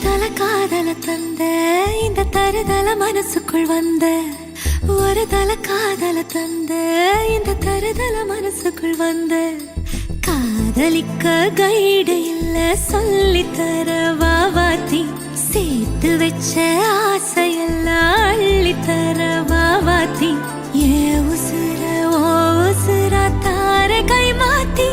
தல காதல தந்த இந்த தருதல மனசுக்குள் வந்த ஒரு தல காதல தந்த இந்த தருதல மனசுக்குள் வந்த காதலிக்க கைடு இல்ல சொல்லி தர வாவாத்தி சேர்த்து வச்ச ஆசையெல்லாம் அள்ளி தர வாவாத்தி ஏ உசுர ஓ உசுரா தார கை மாத்தி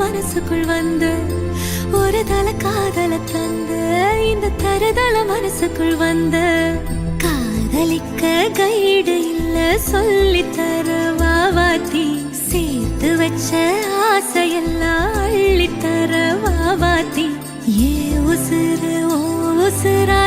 மனசுக்குள் வந்த ஒரு தல காதல தந்த இந்த தருதல மனசுக்குள் வந்த காதலிக்க கைடு இல்ல சொல்லி தர வாவாத்தி சேர்த்து வச்ச ஆசையெல்லாம் அள்ளி தர வாவாத்தி ஏ உசுர ஓ உசுரா